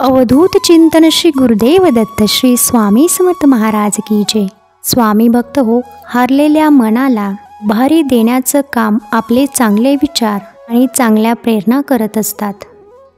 अवधूत चिंतन श्री गुरुदेव दत्त श्री स्वामी समर्थ महाराज की जय। स्वामी भक्त हो, हारलेल्या मनाला भारी देण्याचं काम आपले चांगले विचार आणि चांगल्या प्रेरणा करत असतात।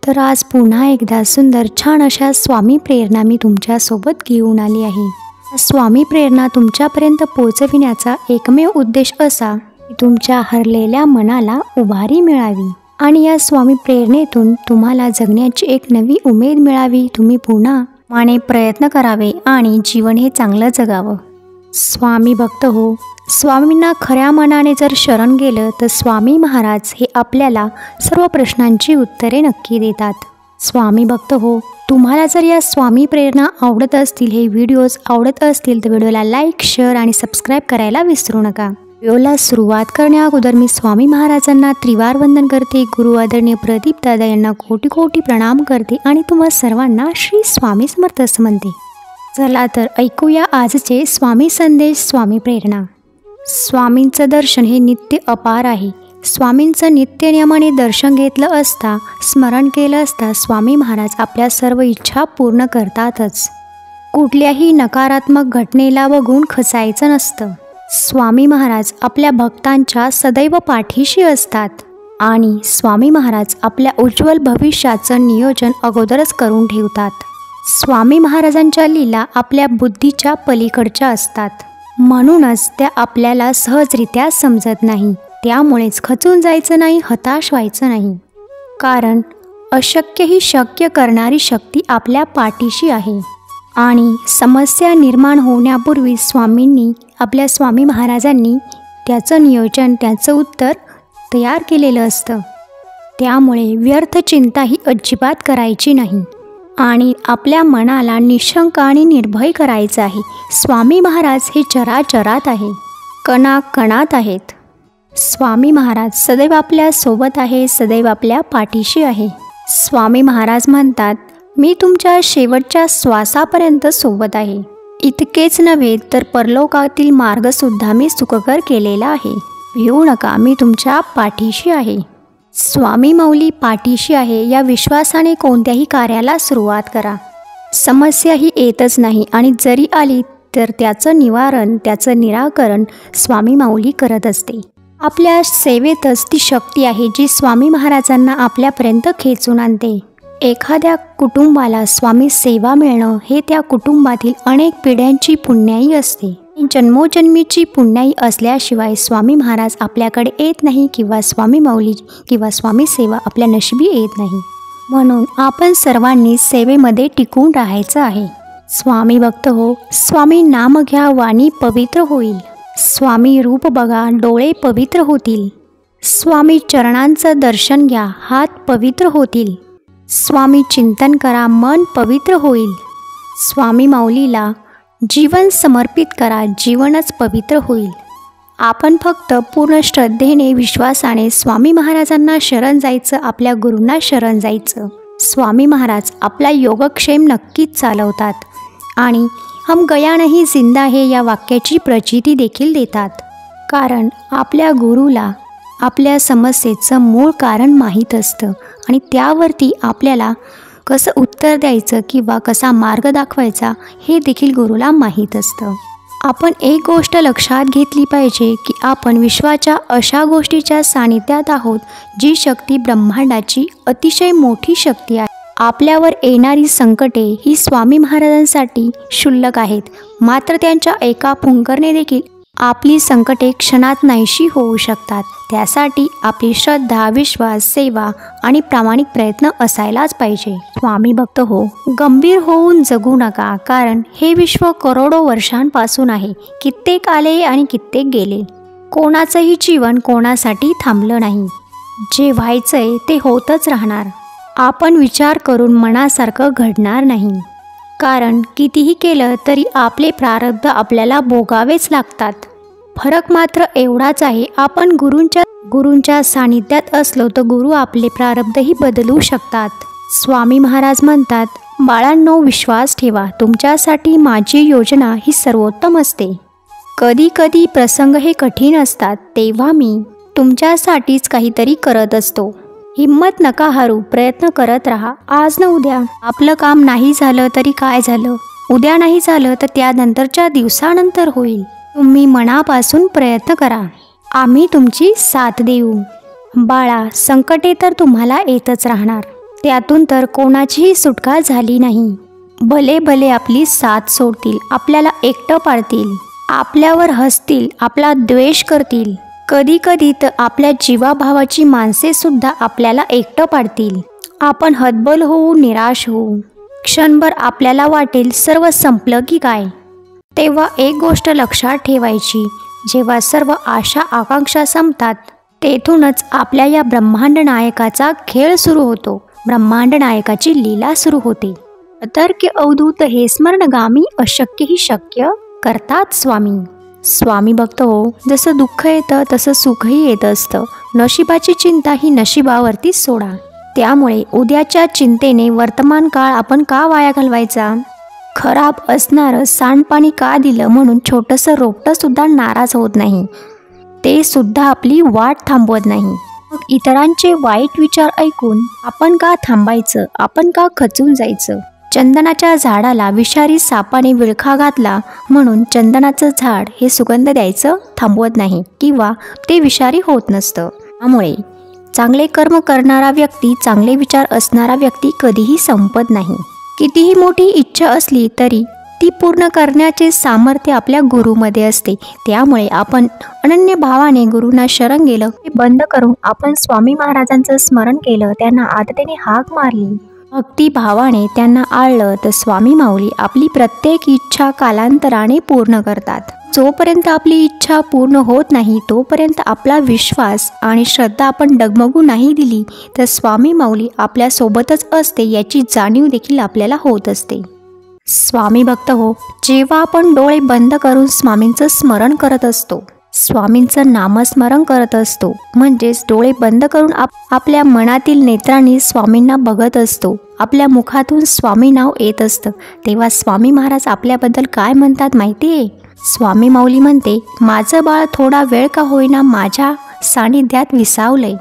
तर आज पुन्हा एकदा सुंदर छान अशा स्वामी प्रेरणा मी तुमच्यासोबत घेऊन आली आहे। स्वामी प्रेरणा तुमच्यापर्यंत पोहोचविण्याचा एकमेव उद्देश असा की तुमच्या हरलेल्या मनाला उभारी मिळावी आणि या स्वामी प्रेरणेतून तुम्हाला जगण्याची एक नवी उमेद मिळावी। तुम्ही पुन्हा माने प्रयत्न करावे आणि जीवन हे चांगलं जगावं। स्वामी भक्त हो, स्वामींना खऱ्या मनाने जर शरण गेलं तर स्वामी महाराज हे आपल्याला सर्व प्रश्नांची उत्तरे नक्की देतात। स्वामी भक्त हो, तुम्हाला जर या स्वामी प्रेरणा आवडत असतील, हे व्हिडिओज आवडत असतील तर व्हिडिओला लाईक, शेअर आणि सबस्क्राईब करायला विसरू नका। व्हिडिओला सुरुवात करण्या अगोदर मी स्वामी महाराजांना त्रिवार वंदन करते। गुरु आदरणीय प्रदीप दादा यांना कोटी कोटी प्रणाम करते आणि तुम्हा सर्वांना श्री स्वामी समर्थ असं म्हणते। चला तर ऐकूया आजचे स्वामी संदेश। स्वामी प्रेरणा। स्वामींचं दर्शन हे नित्य अपार आहे। स्वामींचं नित्य नियमाने दर्शन घेतलं असता, स्मरण केलं असता स्वामी महाराज आपल्या सर्व इच्छा पूर्ण करतातच। कुठल्याही नकारात्मक घटनेला बघून खचायचं नसतं। स्वामी महाराज आपल्या भक्तांच्या सदैव पाठीशी असतात आणि स्वामी महाराज आपल्या उज्ज्वल भविष्याचं नियोजन अगोदरच करून ठेवतात। स्वामी महाराजांच्या लीला आपल्या बुद्धीच्या पलीकडच्या असतात, म्हणूनच त्या आपल्याला सहजरित्या समजत नाही। त्यामुळेच खचून जायचं नाही, हताश व्हायचं नाही, कारण अशक्य ही शक्य करणारी शक्ती आपल्या पाठीशी आहे। आणि समस्या निर्माण होण्यापूर्वी स्वामी महाराजांनी त्याचं नियोजन, त्याचं उत्तर तयार केलेलं असतं। त्यामुळे व्यर्थ चिंता ही अजिबात करायची नाही आणि आपल्या मनाला निशंक आणि निर्भय करायचं आहे। स्वामी महाराज हे चराचरात आहे, कणाकणात आहेत। स्वामी महाराज सदैव आपल्या सोबत आहे, सदैव आपल्या पाठीशी आहे। स्वामी महाराज म्हणतात, मी तुमच्या शेवटच्या श्वासापर्यंत सोबत आहे। इतकेच नव्हे तर परलोकातील मार्गसुद्धा मी सुखकर केलेला आहे। भिवू नका, मी तुमच्या पाठीशी आहे। स्वामी माऊली पाठीशी आहे या विश्वासाने कोणत्याही कार्याला सुरुवात करा। समस्या ही येतच नाही आणि जरी आली तर त्याचं निवारण, त्याचं निराकरण स्वामी माऊली करत असते। आपल्या सेवेतच ती शक्ती आहे जी स्वामी महाराजांना आपल्यापर्यंत खेचून आणते। एखाद्या कुटुंबाला स्वामी सेवा मिळणं हे त्या कुटुंबातील अनेक पिढ्यांची पुण्याई असते। जन्मोजन्मीची पुण्याई असल्याशिवाय स्वामी महाराज आपल्याकडे येत नाही किंवा स्वामी माऊली किंवा स्वामी सेवा आपल्या नशिबी येत नाही। म्हणून आपण सर्वांनी सेवेमध्ये टिकून राहायचं आहे। स्वामी भक्त हो, स्वामी नाम घ्या, वाणी पवित्र होईल। स्वामी रूप बघा, डोळे पवित्र होतील। स्वामी चरणांचं दर्शन घ्या, हात पवित्र होतील। स्वामी चिंतन करा, मन पवित्र होईल। स्वामी माऊलीला जीवन समर्पित करा, जीवनच पवित्र होईल। आपण फक्त पूर्ण श्रद्धेने, विश्वासाने स्वामी महाराजांना शरण जायचं, आपल्या गुरूंना शरण जायचं। स्वामी महाराज आपला योगक्षेम नक्कीच चालवतात आणि हम गया नहीं जिंदा है या वाक्याची प्रचिती देखील देतात, कारण आपल्या गुरूला आपल्या समस्येचं मूळ कारण माहीत असतं आणि त्यावरती आपल्याला कसं उत्तर द्यायचं किंवा कसा मार्ग दाखवायचा हे देखील गुरूला माहीत असतं। आपण एक गोष्ट लक्षात घेतली पाहिजे की आपण विश्वाच्या अशा गोष्टीच्या सानिध्यात आहोत जी शक्ती ब्रह्मांडाची अतिशय मोठी शक्ती आहे। आपल्यावर येणारी संकटे ही स्वामी महाराजांसाठी क्षुल्लक आहेत, मात्र त्यांच्या एका फुंकरने देखील आपली संकटे क्षणात नाहीशी होऊ शकतात। त्यासाठी आपली श्रद्धा, विश्वास, सेवा आणि प्रामाणिक प्रयत्न असायलाच पाहिजे। स्वामी भक्त हो, गंभीर होऊन जगू नका, कारण हे विश्व करोडो वर्षांपासून आहे। कित्येक आले आणि कित्येक गेले। कोणाचंही जीवन कोणासाठी थांबलं नाही। जे व्हायचंय ते होतच राहणार। आपण विचार करून मनासारखं घडणार नाही, कारण कितीही केलं तरी आपले प्रारब्ध आपल्याला भोगावेच लागतात। फरक मात्र एवढाच आहे, आपण गुरूंच्या सानिध्यात असलो तर गुरु आपले प्रारब्धही बदलू शकतात। स्वामी महाराज म्हणतात, बाळांनो विश्वास ठेवा, तुमच्यासाठी माझी योजना ही सर्वोत्तम असते। कधी कधी प्रसंग हे कठीण असतात, तेव्हा मी तुमच्यासाठीच काहीतरी करत असतो। हिम्मत नका हरू, प्रयत्न करत राहा. आज न उद्या आपलं काम नाही झालं तरी काय झालं, उद्या नाही झालं तर त्यानंतरच्या दिवसानंतर होईल. तुम्ही मनापासून प्रयत्न करा, आम्ही तुमची साथ देऊ. बाळा, संकटे तर तुम्हाला येतच राहणार, त्यातून तर कोणाचीही सुटका झाली नाही. भले भले आपली साथ सोडतील, आपल्याला एकटं पाडतील, आपल्यावर हसतील, आपला द्वेष करतील. कधी कधी तर आपल्या जीवाभावाची माणसे सुद्धा आपल्याला एकटं पाडतील. आपण हतबल होऊ, निराश होऊ. क्षणभर आपल्याला वाटेल सर्व संपलं की काय. तेव्हा एक गोष्ट लक्षात ठेवायची, जेव्हा सर्व आशा आकांक्षा संपतात तेथूनच आपल्या या ब्रह्मांड नायकाचा खेळ सुरू होतो, ब्रह्मांड नायकाची लीला सुरू होते. अतर्क्य अवधूत हे स्मरणगामी, अशक्य ही शक्य करतात स्वामी. स्वामी भक्त हो, जसं दुःख येतं तसं सुखही येत असतं. नशिबाची चिंता ही नशिबावरतीच सोडा. त्यामुळे उद्याच्या चिंतेने वर्तमान काळ आपण का वाया घालवायचा. खराब असणारं सांडपाणी का दिलं म्हणून छोटंसं रोपटं सुद्धा नाराज होत नाही, ते सुद्धा आपली वाट थांबवत नाही. मग इतरांचे वाईट विचार ऐकून आपण का थांबायचं, आपण का खचून जायचं. चंदनाच्या झाडाला विषारी सापाने विळखा घातला म्हणून चंदनाचं झाड हे सुगंध द्यायचं थांबवत नाही किंवा ते विषारी होत नसतं. त्यामुळे चांगले कर्म करणारा व्यक्ती, चांगले विचार असणारा व्यक्ती कधीही संपत नाही. कितीही मोठी इच्छा असली तरी ती पूर्ण करण्याचे सामर्थ्य आपल्या गुरुमध्ये असते. त्यामुळे आपण अनन्य भावाने गुरुंना शरण गेलं, हे बंद करून आपण स्वामी महाराजांचं स्मरण केलं, त्यांना आदतेने हाक मारली, भक्ती भावाने त्यांना आळलं, तर स्वामी माऊली आपली प्रत्येक इच्छा कालांतराने पूर्ण करतात. जोपर्यंत आपली इच्छा पूर्ण होत नाही तोपर्यंत आपला विश्वास आणि श्रद्धा आपण डगमगू नाही दिली तर स्वामी माऊली आपल्या सोबतच असते याची जाणीव देखील आपल्याला होत असते. स्वामी भक्त हो, जेव्हा आपण डोळे बंद करून स्वामींचं स्मरण करत असतो, स्वामींचं नामस्मरण करत असतो, म्हणजेच डोळे बंद करून आपल्या मनातील नेत्रांनी स्वामींना बघत असतो, आपल्या मुखातून स्वामी नाव येत असतं, तेव्हा स्वामी महाराज आपल्याबद्दल काय म्हणतात माहिती आहे. स्वामी माऊली म्हणते, माझं बाळ थोडा वेळ का होईना माझ्या सानिध्यात विसावलंय.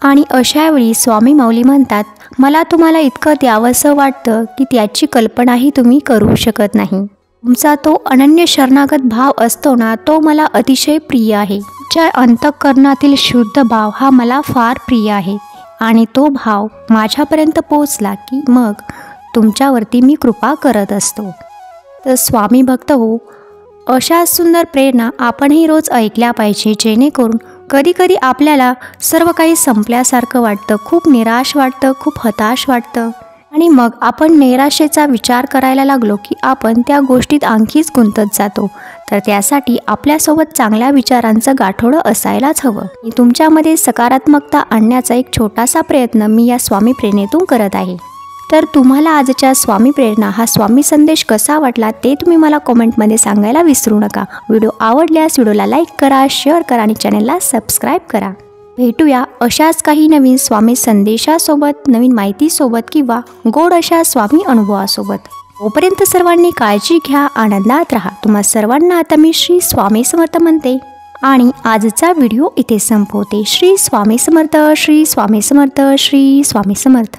आणि अशावेळी स्वामी माऊली म्हणतात, मला तुम्हाला इतकं द्यावंसं वाटतं की त्याची कल्पनाही तुम्ही करू शकत नाही. तुमचा तो अनन्य शरणागत भाव असतो ना, तो मला अतिशय प्रिय आहे. ज्या अंतःकरणातील शुद्ध भाव हा मला फार प्रिय आहे आणि तो भाव माझ्यापर्यंत पोचला की मग तुमच्यावरती मी कृपा करत असतो. तर स्वामी भक्त हो, अशा सुंदर प्रेरणा आपणही रोज ऐकल्या पाहिजे, जेणेकरून कधी कधी आपल्याला सर्व काही संपल्यासारखं वाटतं, खूप निराश वाटतं, खूप हताश वाटतं आणि मग आपण निराशेचा विचार करायला लागलो की आपण त्या गोष्टीत आणखीच गुंतत जातो. तर त्यासाठी आपल्यासोबत चांगल्या विचारांचं गाठोडं असायलाच हवं. तुमच्यामध्ये सकारात्मकता आणण्याचा एक छोटासा प्रयत्न मी या स्वामी प्रेरणेतून करत आहे. तर तुम्हाला आजच्या स्वामी प्रेरणा हा स्वामी संदेश कसा वाटला ते तुम्ही मला कमेंटमध्ये सांगायला विसरू नका. व्हिडिओ आवडल्यास व्हिडिओला लाईक करा, शेअर करा आणि चॅनलला सबस्क्राईब करा. भेटूया अशाच काही नवीन स्वामी संदेशासोबत, नवीन माहितीसोबत किंवा गोड अशा स्वामी अनुभवासोबत. तोपर्यंत सर्वांनी काळजी घ्या, आनंदात राहा. तुम्हा सर्वांना आता मी श्री स्वामी समर्थ म्हणते आणि आजचा व्हिडिओ इथे संपवते. श्री स्वामी समर्थ, श्री स्वामी समर्थ, श्री स्वामी समर्थ.